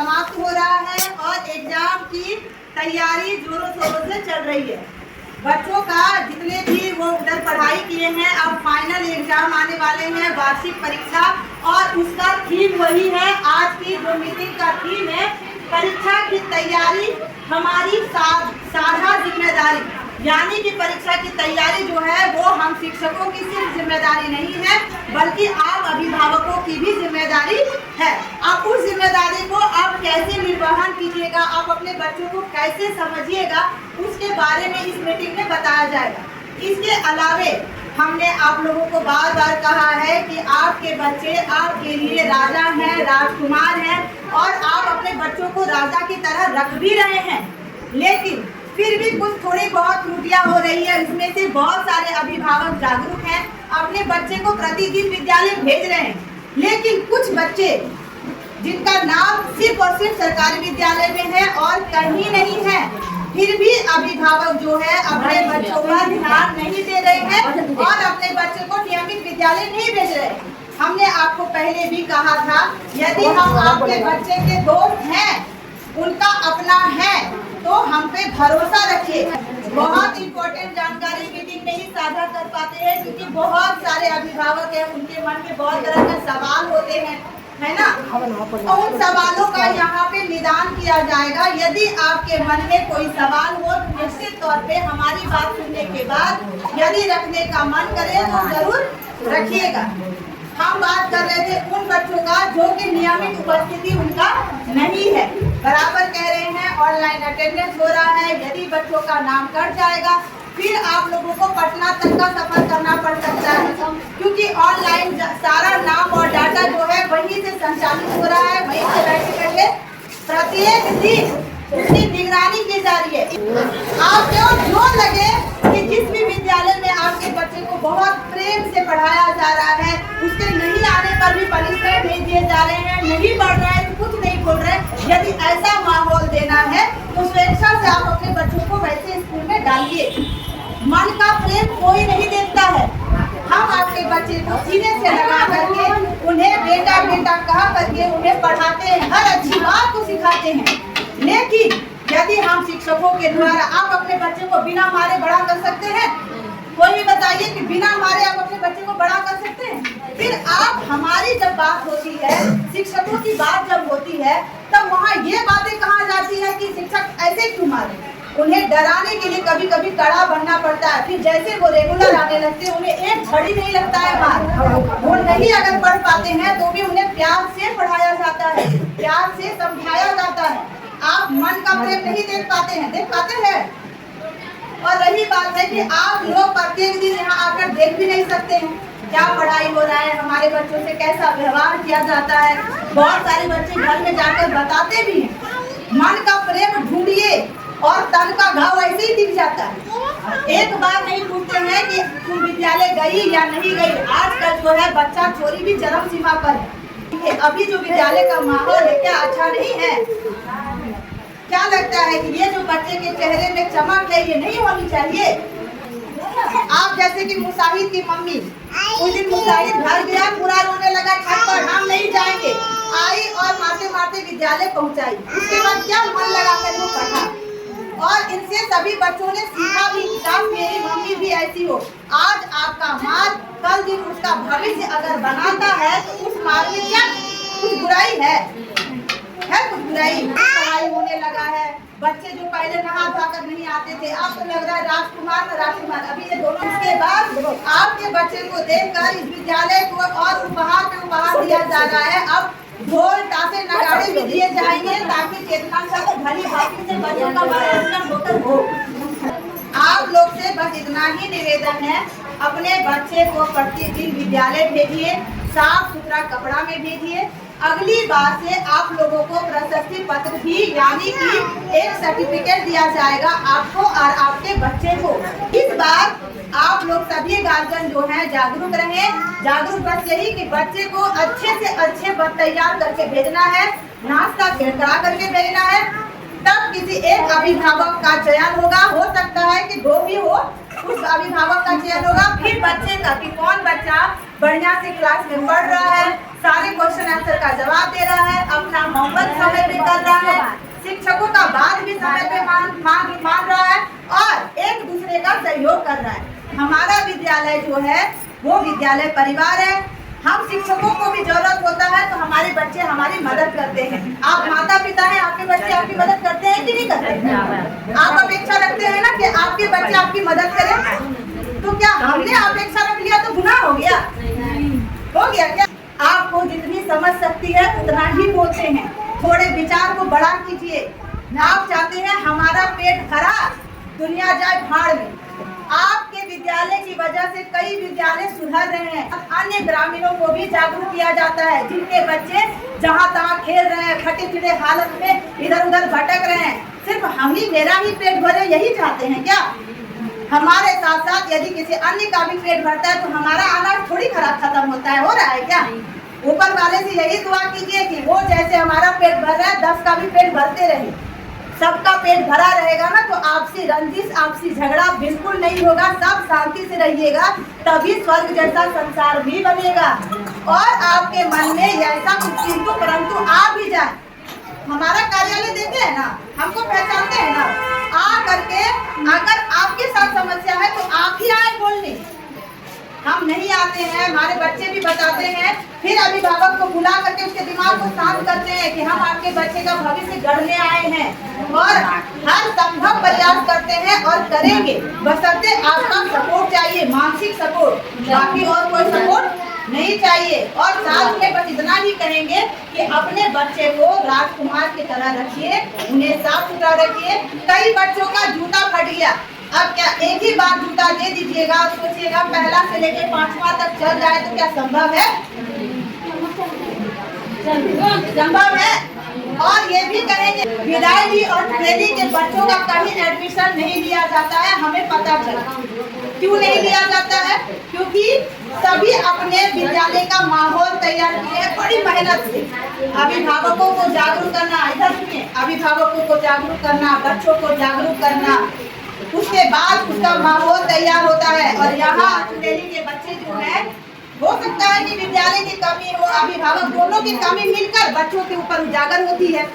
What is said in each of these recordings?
समाप्त हो रहा है और एग्जाम की तैयारी जोरों शोरों से चल रही है। बच्चों का जितने भी वो उधर पढ़ाई किए हैं, अब फाइनल एग्जाम आने वाले हैं, वार्षिक परीक्षा, और उसका थीम वही है। आज की जो मीटिंग का थीम है, परीक्षा की तैयारी हमारी साझा जिम्मेदारी, यानी कि परीक्षा की तैयारी जो है वो हम शिक्षकों की सिर्फ जिम्मेदारी नहीं है, बल्कि आप अभिभावकों की भी जिम्मेदारी है। आप उस जिम्मेदारी को आप कैसे निर्वहन कीजिएगा, आप अपने बच्चों को कैसे समझिएगा, उसके बारे में इस मीटिंग में बताया जाएगा। इसके अलावे हमने आप लोगों को बार बार कहा है कि आपके बच्चे आपके लिए राजा हैं, राजकुमार हैं, और आप अपने बच्चों को राजा की तरह रख भी रहे हैं, लेकिन फिर भी कुछ थोड़ी बहुत त्रुटियां हो रही है। इसमें से बहुत सारे अभिभावक जागरूक हैं, अपने बच्चे को प्रतिदिन विद्यालय भेज रहे हैं, लेकिन कुछ बच्चे जिनका नाम सिर्फ और सिर्फ सरकारी विद्यालय में है और कहीं नहीं है, फिर भी अभिभावक जो है अपने बच्चों पर ध्यान नहीं दे रहे हैं और अपने बच्चों को नियमित विद्यालय नहीं भेज रहे। हमने आपको पहले भी कहा था, यदि हम आपके बच्चे के दोस्त हैं, उनका अपना है, तो हम पे भरोसा रखिए। बहुत इम्पोर्टेंट जानकारी मीटिंग में ही साझा कर पाते हैं, क्योंकि बहुत सारे अभिभावक हैं, उनके मन में बहुत तरह के सवाल होते हैं, है ना। तो उन सवालों का यहाँ पे निदान किया जाएगा। यदि आपके मन में कोई सवाल हो तो निश्चित तौर पे हमारी बात सुनने के बाद यदि रखने का मन करे तो जरूर रखिएगा। हम बात कर रहे थे उन बच्चों का जो कि नियमित उपस्थिति उनका नहीं है, बराबर कह रहे हैं ऑनलाइन अटेंडेंस हो रहा है। यदि बच्चों का नाम कट जाएगा, फिर आप लोगों को पटना तक का सफर करना पड़ सकता है, क्योंकि ऑनलाइन सारा नाम और डाटा जो है वहीं से संचालित हो रहा है, वहीं से बैठे प्रत्येक दिन उसकी निगरानी की जा रही है। आपको जो लगे कि जिस भी विद्यालय में आपके बच्चे को बहुत प्रेम से पढ़ाया जा रहा है, उसके नहीं आने पर भी पनिशमेंट नहीं दिए जा रहे हैं, नहीं पढ़ रहे हैं तो कुछ नहीं बोल रहे, यदि ऐसा माहौल देना है तो स्वेच्छा से आप अपने बच्चों को वैसे स्कूल में डालिए। मन का प्रेम कोई नहीं देता है। हम आपके बच्चे को सीने से लगा करके उन्हें बेटा बेटा कहा करके उन्हें पढ़ाते हैं, हर अच्छी बात को सिखाते हैं, लेकिन यदि हम शिक्षकों के द्वारा आप अपने बच्चे को बिना मारे बड़ा कर सकते हैं? कोई भी बताइए कि बिना मारे आप अपने बच्चे को बड़ा कर सकते हैं? फिर आप हमारी जब बात होती है, शिक्षकों की बात जब होती है, तब वहाँ ये बातें कहा जाती है कि शिक्षक ऐसे क्यों मारे। उन्हें डराने के लिए कभी कभी कड़ा बनना पड़ता है, फिर जैसे वो रेगुलर आने लगते हैं उन्हें एक घड़ी नहीं लगता है मार। वो नहीं अगर पढ़ पाते हैं तो भी उन्हें प्यार से पढ़ाया जाता है, प्यार से समझाया जाता है। आप मन का प्रेम नहीं देख पाते हैं। और रही बात है कि आप लोग प्रत्येक दिन यहाँ आकर देख भी नहीं सकते हैं क्या पढ़ाई हो रहा है, हमारे बच्चों से कैसा व्यवहार किया जाता है। बहुत सारे बच्चे घर में जाकर बताते भी हैं। मन का प्रेम ढूंढिए और तन का घाव ऐसे ही दिख जाता है। एक बार नहीं पूछते हैं कि तुम विद्यालय गई या नहीं गई। आजकल जो है बच्चा चोरी भी चरम सीमा पर है। अभी जो विद्यालय का माहौल है क्या अच्छा नहीं है? क्या लगता है कि ये जो बच्चे के चेहरे में चमक है ये नहीं होनी चाहिए? आप जैसे कि मुसाहिद की मम्मी, उस दिन मुसाहिद घर गया, पूरा रोने लगा, छत पर हम नहीं जाएंगे, आई और मारते मारते विद्यालय पहुंचाई। उसके बाद क्या मन लगा कर वो पढ़ा, और इनसे सभी बच्चों ने सीखा भी कि मेरी मम्मी भी ऐसी हो। आज आपका मार कल दिन उसका भविष्य अगर बनाता है तो उस मार में क्या कुछ बुराई है? कुछ बुराई? पढ़ाई होने लगा है। बच्चे जो पहले नहा धोकर नहीं आते थे, अब तो लग रहा है राजकुमार न राजकुमार। अभी ये दोनों इसके बाद आपके बच्चे को देखकर इस विद्यालय को और उपहार पे उपहार दिया जा रहा है। अब ढोल ताशे नगाड़े भी दिए जाएंगे ताकि चेतना सब भली भांति से बच्चों का मनोरंजन होकर हो। आप लोग से बस इतना ही निवेदन है, अपने बच्चे को प्रतिदिन विद्यालय भेजिए, साफ सुथरा कपड़ा में भेजिए। अगली बार से आप लोगों को प्रशस्ति पत्र भी, यानी कि एक सर्टिफिकेट दिया जाएगा आपको और आपके बच्चे को। इस बार आप लोग सभी गार्जियन जो हैं जागरूक रहें। जागरूक बस यही कि बच्चे को अच्छे से अच्छे तैयार करके भेजना है, नाश्ता करा करके भेजना है, तब किसी एक अभिभावक का चयन होगा। हो सकता है कि दो भी हो, उस अभिभावक का चयन होगा। फिर बच्चे का कि कौन बच्चा बढ़िया से क्लास में पढ़ रहा है, सारे क्वेश्चन आंसर का जवाब दे रहा है, अपना होमवर्क समय पे कर का सहयोग कर रहा है। हमारा विद्यालय जो है वो विद्यालय परिवार है। हम शिक्षकों को भी जरूरत होता है तो हमारे बच्चे हमारी मदद करते हैं। आप माता पिता हैं, आपके बच्चे आपकी मदद करते हैं कि नहीं करते? आप अपेक्षा रखते हैं ना कि आपके बच्चे आपकी मदद करें, तो क्या हमने अपेक्षा रख लिया तो गुनाह हो गया? हो गया क्या? आपको जितनी समझ सकती है उतना ही बोलते हैं, थोड़े विचार को बड़ा कीजिए। आप चाहते हैं हमारा पेट भरा, दुनिया जाए भाड़ में। आपके विद्यालय की वजह से कई विद्यालय सुधर रहे हैं। अन्य ग्रामीणों को भी जागरूक किया जाता है, जिनके बच्चे जहाँ तहाँ खेल रहे हैं, फटे चिड़े हालत में इधर उधर भटक रहे हैं। सिर्फ हम ही मेरा ही पेट भरे यही चाहते हैं क्या? हमारे साथ साथ यदि किसी अन्य का भी पेट भरता है तो हमारा अनाज थोड़ी खत्म होता है। हो रहा है क्या? ऊपर वाले से यही दुआ कीजिए कि वो जैसे हमारा पेट भर रहा है 10 का भी पेट भरते रहे। सबका पेट भरा रहेगा ना तो आपसी रंजिश, आपसी झगड़ा बिल्कुल नहीं होगा। सब शांति से रहिएगा, तभी स्वर्ग जैसा संसार भी बनेगा। और आपके मन में ऐसा कुछ किंतु परंतु आ भी जाए। हमारा कार्यालय देखे है ना, हमको पहचानते हैं ना, आ करके अगर आपके साथ समस्या है तो आप ही आए बोलने। हम नहीं आते हैं, हमारे बच्चे भी बताते हैं, फिर अभिभावक को बुला करके उसके दिमाग को शांत करते हैं कि हम आपके बच्चे का भविष्य गढ़ने आए हैं और हर संभव प्रयास करते हैं और करेंगे, बशर्ते आपका सपोर्ट चाहिए, मानसिक सपोर्ट, बाकी और कोई सपोर्ट नहीं चाहिए। और साथ में बस इतना ही कहेंगे कि अपने बच्चे को राजकुमार की तरह रखिए, उन्हें साफ सुथरा रखिए। कई बच्चों का जूता फट गया, अब क्या एक ही बार जूता दे दीजिएगा और सोचिएगा पहला से लेकर 5वां तक चल जाए तो क्या संभव है? संभव है। और ये भी कहेंगे विदाई और ट्रेनी के बच्चों का कहीं एडमिशन नहीं लिया जाता है। हमें पता चला क्यों नहीं लिया जाता है, क्योंकि सभी अपने विद्यालय का माहौल तैयार किए हैं बड़ी मेहनत से। अभिभावकों को जागरूक करना, इधर सुनिए, अभिभावकों को जागरूक करना, बच्चों को जागरूक करना, उसके बाद उसका माहौल तैयार होता है। और यहाँ चुनेली के बच्चे जो है, हो सकता है कि विद्यालय की कमी हो, अभिभावक दोनों की कमी मिलकर बच्चों के ऊपर उजागर होती है।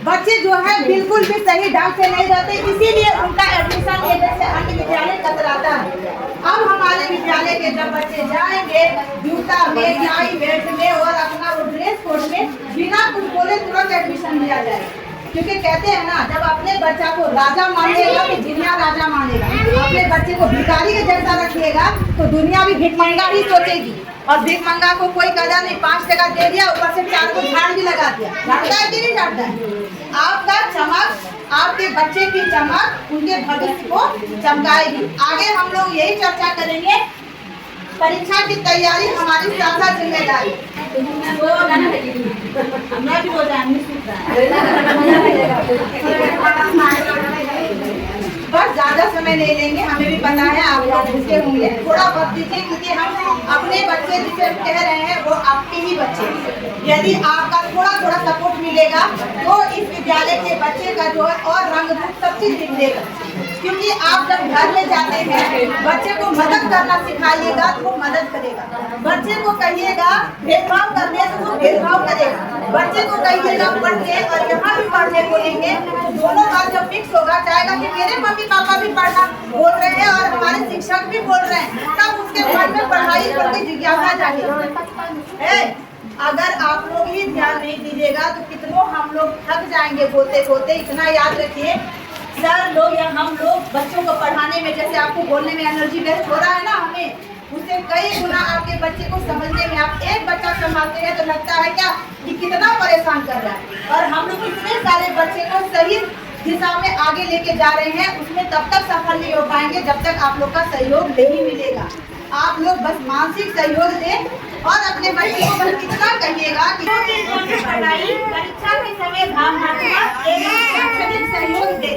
बच्चे जो है बिल्कुल भी सही ढंग से नहीं रहते, इसीलिए उनका एडमिशन लेने से अन्य विद्यालय कतराता है। अब हमारे विद्यालय के जब बच्चे जाएंगे जूता में, टाई बेल्ट में और अपना वो ड्रेस कोड में, बिना कुछ बोले तुरंत एडमिशन लिया जाएगा। क्योंकि कहते हैं ना, जब अपने बच्चा को राजा मानेगा तो दुनिया राजा मानेगा, अपने बच्चे को भिखारी के जैसा रखिएगा तो दुनिया भी भिखमंगा ही सोचेगी। और भिखमंगा को कोई कदर नहीं, 5 टका दे दिया, ऊपर से 4 को झाड़ भी लगा दिया। झाड़ता है कि नहीं झाड़ता है? आपका चमक, आपके बच्चे की चमक उनके भविष्य को चमकाएगी। आगे हम लोग यही चर्चा करेंगे। परीक्षा की तैयारी हमारी साझा जिम्मेदारी। मैं भी हो जाऊंगी, बस ज्यादा समय नहीं लेंगे, हमें भी पता है आप लोग भूखे होंगे, थोड़ा वक्त दीजिए, क्योंकि हम अपने बच्चे जिसे कह रहे हैं वो आपके ही बच्चे। यदि आपका थोड़ा थोड़ा सपोर्ट मिलेगा तो इस विद्यालय के बच्चे का जो है और रंग रूप सब चीज निकलेगा। क्योंकि आप जब घर में जाते हैं बच्चे को मदद करना सिखाइएगा तो वो मदद करेगा। बच्चे को कहिएगा भेदभाव करने तो वो भेदभाव करेगा। बच्चे को कहिएगा पढ़ने और यहाँ भी पढ़ने बोलेंगे तो दोनों बात जब फिक्स होगा, चाहेगा कि मेरे मम्मी पापा भी पढ़ना बोल रहे हैं और हमारे शिक्षक भी बोल रहे हैं, तब उसके मन में पढ़ाई प्रति जिज्ञासा जाएगी। अगर आप लोग ही ध्यान नहीं दीजिएगा तो कितनों हम लोग थक जाएंगे बोलते बोलते। इतना याद रखिए, सर लोग या हम लोग बच्चों को पढ़ाने में, जैसे आपको बोलने में एनर्जी वेस्ट हो रहा है ना, हमें उससे कई गुना आपके बच्चे को समझने में। आप एक बच्चा संभालते हैं तो लगता है क्या कि कितना परेशान कर रहा है, और हम लोग इतने सारे बच्चे को सही दिशा में आगे लेके जा रहे हैं, उसमें तब तक सफल नहीं हो पाएंगे जब तक आप लोग का सहयोग नहीं मिलेगा। आप लोग बस मानसिक सहयोग दें और अपने बच्चे को बस इतना कहिएगा कि पढ़ाई परीक्षा के समय भावनात्मक एवं शैक्षणिक सहयोग दें,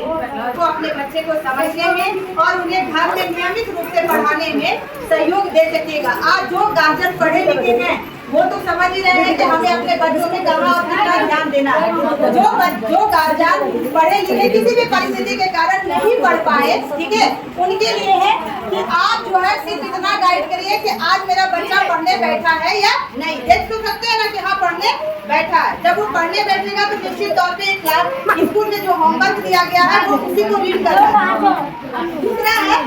तो अपने बच्चे को समझने में और उन्हें घर में नियमित रूप से पढ़ाने में सहयोग दे सकेगा। आज जो गार्जियन पढ़े लिखे हैं वो तो समझ ही रहे हैं कि हमें अपने बच्चों में कहाँ और कितना ध्यान देना है। जो गार्जियन पढ़े लिखे किसी भी परिस्थिति के कारण नहीं पढ़ पाए, ठीक है, उनके लिए है कि आप जो है सिर्फ इतना गाइड करिए कि आज मेरा बच्चा पढ़ने बैठा है या नहीं। देख तो सकते हैं ना कि हाँ पढ़ने बैठा है। जब वो पढ़ने बैठेगा तो निश्चित तौर पे एक क्लास स्कूल में जो होमवर्क दिया गया है वो उसी को रीड करना है। दूसरा है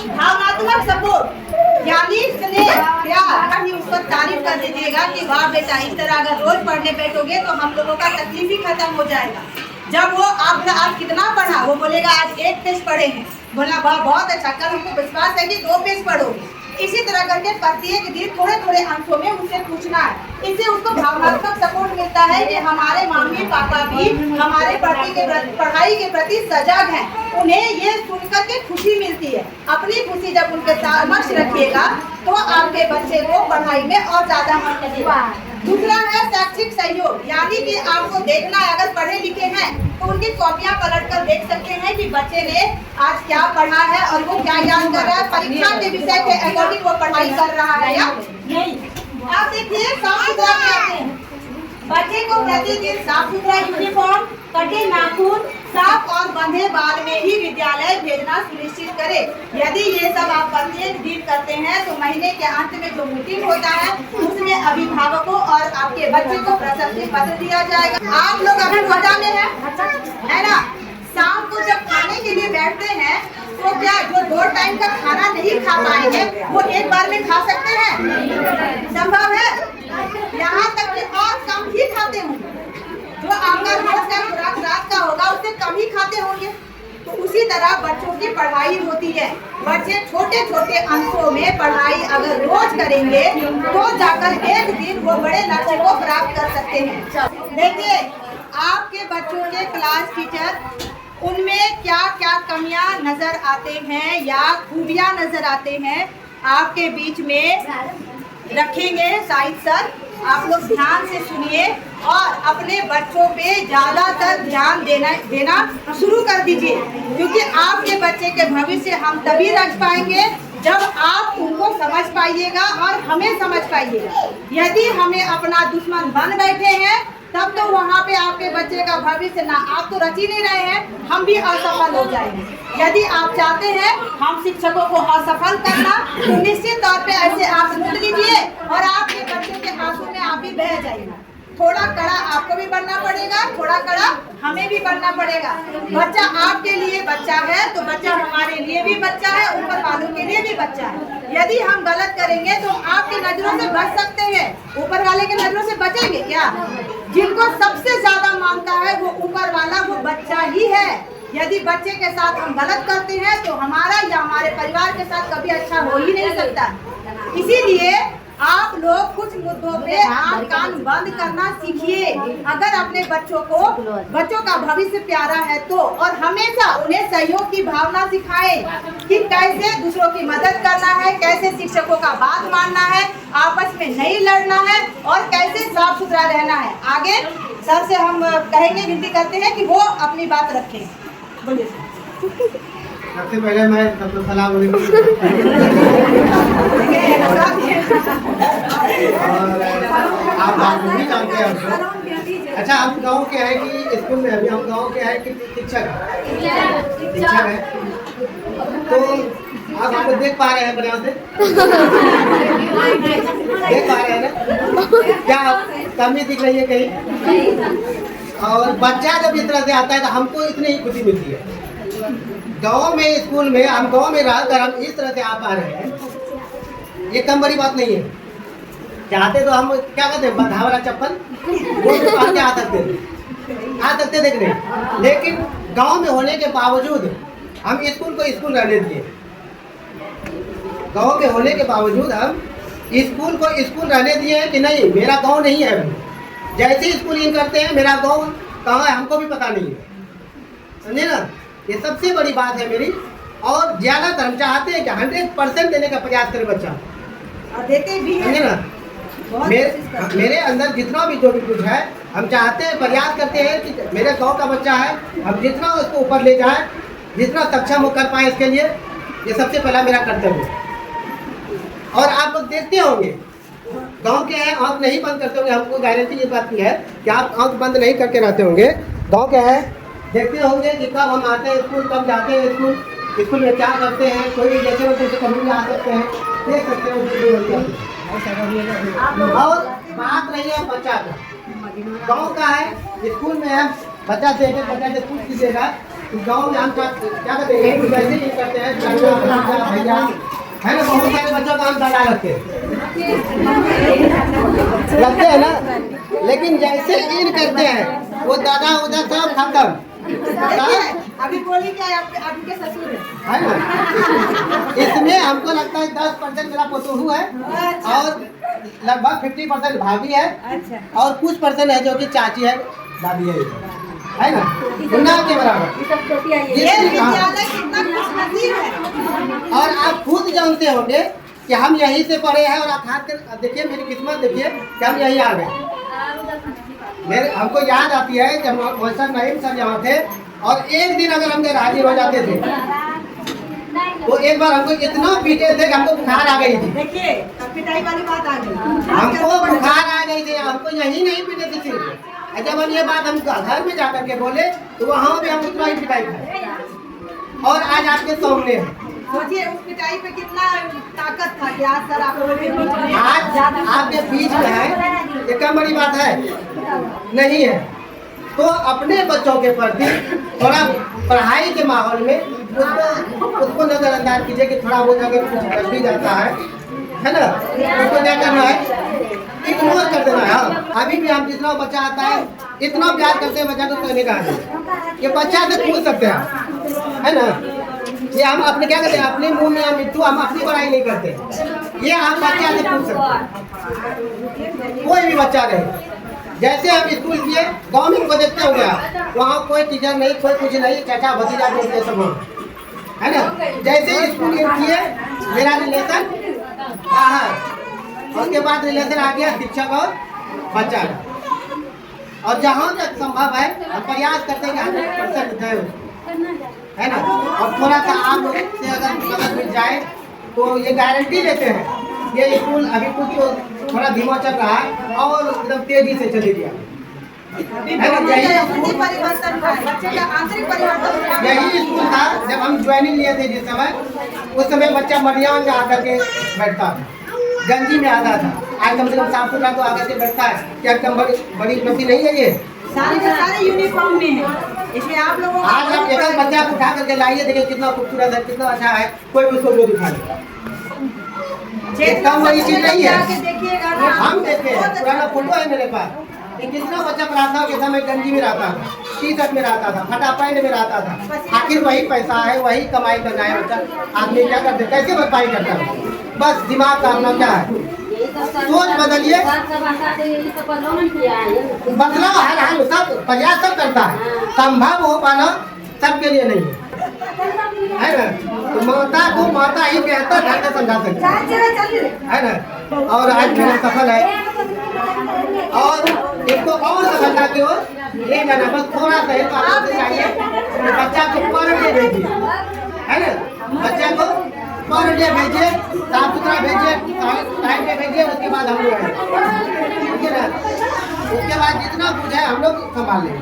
भावनात्मक सपोर्ट यानी स्नेह प्यार ही उसको तारीफ कर दीजिएगा कि वाह बेटा, इस तरह अगर रोज पढ़ने बैठोगे तो हम लोगों का तकलीफ ही खत्म हो जाएगा। जब वो आपका आज कितना पढ़ा, वो बोलेगा आज 1 पेज पढ़े हैं, बोला वाह बहुत अच्छा, कल हमको विश्वास है कि 2 पेज पढ़ोगे। इसी तरह करके प्रत्येक दिन थोड़े थोड़े अंशों में उससे पूछना है। इससे उसको भावनात्मक सपोर्ट मिलता है कि हमारे मम्मी पापा भी हमारे पढ़ाई के प्रति सजग हैं। उन्हें ये सुनकर के खुशी मिलती है। अपनी खुशी जब उनके समक्ष रखिएगा तो आपके बच्चे को पढ़ाई में और ज्यादा मन लगेगा। दूसरा है शैक्षिक सहयोग, यानी कि आपको देखना है, अगर पढ़े लिखे हैं तो उनकी कॉपियां पलट कर देख सकते हैं कि बच्चे ने आज क्या पढ़ा है और वो क्या याद कर रहा है, परीक्षा के विषय के अकॉर्डिंग वो पढ़ाई कर रहा है या नहीं। आप देखिए साफ सुथरा में आते हैं, बच्चे को प्रतिदिन साफ सुथरा यूनिफॉर्म, कटे नाखून, साफ और बंधे बाल में ही विद्यालय भेजना सुनिश्चित करें। यदि ये सब आप प्रत्येक दिन करते हैं तो महीने के अंत में जो मीटिंग होता है उसमें अभिभावकों और आपके बच्चे को प्रशस्ति पत्र दिया जाएगा। आप लोग अभी रोजा में है ना, शाम को जब खाने के लिए बैठते हैं तो क्या जो 2 टाइम का खाना नहीं खा पाएंगे वो एक बार में खा सकते हैं? संभव है? यहाँ तक कि और कम ही खाते होंगे। जो आपका रोज का खुराक रात का होगा उससे कम ही खाते होंगे। तो उसी तरह बच्चों की पढ़ाई होती है। बच्चे छोटे छोटे अंशों में पढ़ाई अगर रोज करेंगे तो जाकर एक दिन वो बड़े लक्ष्य को प्राप्त कर सकते हैं। देखिए आपके बच्चों के क्लास टीचर उनमें क्या क्या कमियां नजर आते हैं या खूबियां नजर आते हैं, आपके बीच में रखेंगे शाहिद सर। आप लोग ध्यान से सुनिए और अपने बच्चों पे ज़्यादातर ध्यान देना शुरू कर दीजिए, क्योंकि आपके बच्चे के भविष्य हम तभी रख पाएंगे जब आप उनको समझ पाइएगा और हमें समझ पाइएगा। यदि हमें अपना दुश्मन बन बैठे हैं तब तो वहाँ पे आपके बच्चे का भविष्य ना आप तो रच ही नहीं रहे हैं, हम भी असफल हो जाएंगे। यदि आप चाहते हैं हम शिक्षकों को असफल करना तो निश्चित तौर पे ऐसे आप लूट लीजिए और आपके बच्चे के आंसू में आप भी बह जाइएगा। थोड़ा कड़ा आपको भी बनना पड़ेगा, थोड़ा कड़ा हमें भी बनना पड़ेगा। बच्चा आपके लिए बच्चा है तो बच्चा हमारे लिए भी बच्चा है, ऊपर वालों के लिए भी बच्चा है। यदि हम गलत करेंगे तो आपकी नजरों से बच सकते हैं, ऊपर वाले के नजरों से बचेंगे क्या? जिनको सबसे ज्यादा मानता है वो ऊपर वाला, वो बच्चा ही है। यदि बच्चे के साथ हम गलत करते हैं तो हमारा या हमारे परिवार के साथ कभी अच्छा हो ही नहीं सकता। इसीलिए आप लोग कुछ मुद्दों पे आंख कान बंद करना सीखिए। अगर अपने बच्चों का भविष्य प्यारा है तो, और हमेशा उन्हें सहयोग की भावना सिखाएं कि कैसे दूसरों की मदद करना है, कैसे शिक्षकों का बात मानना है, आपस में नहीं लड़ना है और कैसे साफ सुथरा रहना है। आगे सर से हम कहेंगे, विनती करते हैं कि वो अपनी बात रखें। बोलिए। सबसे पहले मैं सबको सलाम और आप बात नहीं जानते हैं। अच्छा, हम गाँव के हैं कि स्कूल में, अभी हम गाँव के हैं कि शिक्षक है, तो आप हमको देख पा रहे हैं बढ़िया से? देख पा रहे हैं ना? क्या कमी दिख रही है कहीं? और बच्चा जब इस तरह से आता है तो हमको इतनी ही खुशी मिलती है। गांव में स्कूल में हम गांव में रहकर हम इस तरह से आ पा रहे हैं, ये कम बड़ी बात नहीं है। चाहते तो हम क्या कहते हैं, बंधा वाला चप्पल वो भी पहन के आ सकते देखने, लेकिन गांव में होने के बावजूद हम स्कूल को स्कूल रहने दिए। गांव में होने के बावजूद हम स्कूल को स्कूल रहने दिए हैं कि नहीं, मेरा गांव नहीं है। जैसे स्कूलिंग करते हैं मेरा गांव कहाँ है हमको भी पता नहीं है, समझे ना? ये सबसे बड़ी बात है मेरी। और ज़्यादातर हम चाहते हैं कि 100% देने का प्रयास करे बच्चा, और देते भी हैं, समझे ना? मेरे अंदर जितना भी जो भी कुछ है हम चाहते हैं, प्रयास करते हैं कि मेरे गांव का बच्चा है, हम जितना उसको ऊपर ले जाएं, जितना सक्षम हो कर पाए, इसके लिए ये सबसे पहला मेरा कर्तव्य है। और आप लोग देखते होंगे गांव के हैं, आँख नहीं बंद करते होंगे, हमको गारंटी इस बात की है कि आप आँख बंद नहीं करके रहते होंगे। गांव के हैं, देखते होंगे कि कब हम आते हैं स्कूल, कब जाते हैं स्कूल में क्या करते हैं। कोई भी जैसे बच्चे से कभी भी आ सकते हैं, देख सकते हैं। और बात रही है बच्चा का, गांव का है, स्कूल में है, बच्चा से बच्चा से पूछ लीजिएगा गाँव में हम क्या करते हैं, एक वैसे ही करते हैं, चाचा, भतीजा, भैया, है ना, बहुत सारे बच्चों का हम दादा लगते हैं ना, लेकिन जैसे इन करते हैं वो दादा उधर सब खत्म। देखिए, अभी बोली क्या आपके ससुर है ना, इसमें हमको लगता है 10% मेरा पोतोहू है और लगभग 50% भाभी है अच्छा और कुछ परसेंट है जो कि चाची है, दादी है ना, ना के बराबर। ये विद्यालय कितना खुशनसीब है। और आप खुद जानते होंगे कि हम यहीं से पढ़े हैं और आप हाथ कर देखिए, मेरी किस्मत देखिए कि हम यहीं आ गए। हमको याद आती है जब मोहसिन नईम सर यहाँ थे और एक दिन अगर हम हाजिर हो जाते थे तो एक बार हमको इतना पीटे थे कि हमको बुखार आ गई थी। देखिए पिटाई वाली बात आ गई, हमको बुखार आ गई थी, हमको यहीं नहीं पीटे थे सिर्फ। जब हम ये बात हम घर में जाकर के बोले तो वहाँ भी हम उतना ही पिटाई खाए और आज आपके सामने है। सोचिए उस पिटाई पे कितना ताकत था कि आज सर आप लोगों के बीच में आज आपके बीच में है, ये कम बड़ी बात है नहीं है। तो अपने बच्चों के प्रति थोड़ा पढ़ाई के माहौल में उसको नजरअंदाज कीजिए कि थोड़ा बहुत अगर कुछ कर भी जाता है ना, उसको क्या करना है, इग्नोर कर देना है। अभी भी हम जितना बच्चा आता है इतना प्यार करते हैं बच्चा को कहने का है, ये बच्चा से पूछ सकते हैं, है ना, ये हम अपने क्या करते हैं, अपने मुंह में हम मिट्टू, हम अपनी पढ़ाई नहीं करते, ये हम बच्चा से पूछ सकते हैं, कोई भी बच्चा रहे। जैसे हम स्कूल किए गाँव में को देखते हो गया, वहाँ कोई टीचर नहीं, कोई कुछ नहीं, चाचा भतीजा बोलते सब है ना। जैसे स्कूल किए मेरा रिलेशन बाहर, उसके बाद रिलेशन आ गया शिक्षक और बच्चा का। और जहाँ तक संभव है हम प्रयास करते हैं कि 100% दें, है ना। और थोड़ा सा आप लोग से अगर मदद मिल जाए तो ये गारंटी देते हैं ये स्कूल अभी कुछ तो थोड़ा धीमा चल रहा है और एकदम तेजी से चले गया। यही स्कूल था जब हम ज्वाइनिंग लिए थे जिस समय, उस समय बच्चा मरियान में आकर के बैठता था, गंजी में आता था। आज कम से कम साफ सुथरा तो आकर के बैठता है, क्या कम बड़ी उपलब्धि नहीं है ये। सारे यूनिफॉर्म में है, इसमें आप लोगों आज आप एक बच्चा को उठा करके लाइए, देखिए कितना खूबसूरत है, कितना अच्छा है, कोई भी उसको दिखा दे, कम बड़ी चीज नहीं है। हम देखे पुराना फोटो है मेरे पास कि कितना बच्चा प्रार्थना के समय गंजी में रहता था, टी शर्ट में रहता था, फटा पैंट में रहता था। आखिर वही पैसा है, वही कमाई करना है बच्चा, आदमी क्या करते, कैसे भरपाई करता है, बस दिमाग का अपना क्या है, सोच बदलिए। बदलाव हर हाल सब प्रयास सब करता है, संभव हो पाना सबके लिए नहीं है ना। तो माता को माता ही बेहतर ढंग से समझा सकती है ना। और आज मेरा सफल है और इसको और सफलता की ओर ले जाना, बस थोड़ा सा है तो आपसे चाहिए कि बच्चा को पढ़ के भेजिए, है ना, बच्चा को पढ़ के भेजिए, साफ सुथरा भेजिए, टाइम पे भेजिए, उसके बाद हम लोग ठीक है ना, उसके बाद जितना कुछ है हम लोग संभाल लेंगे।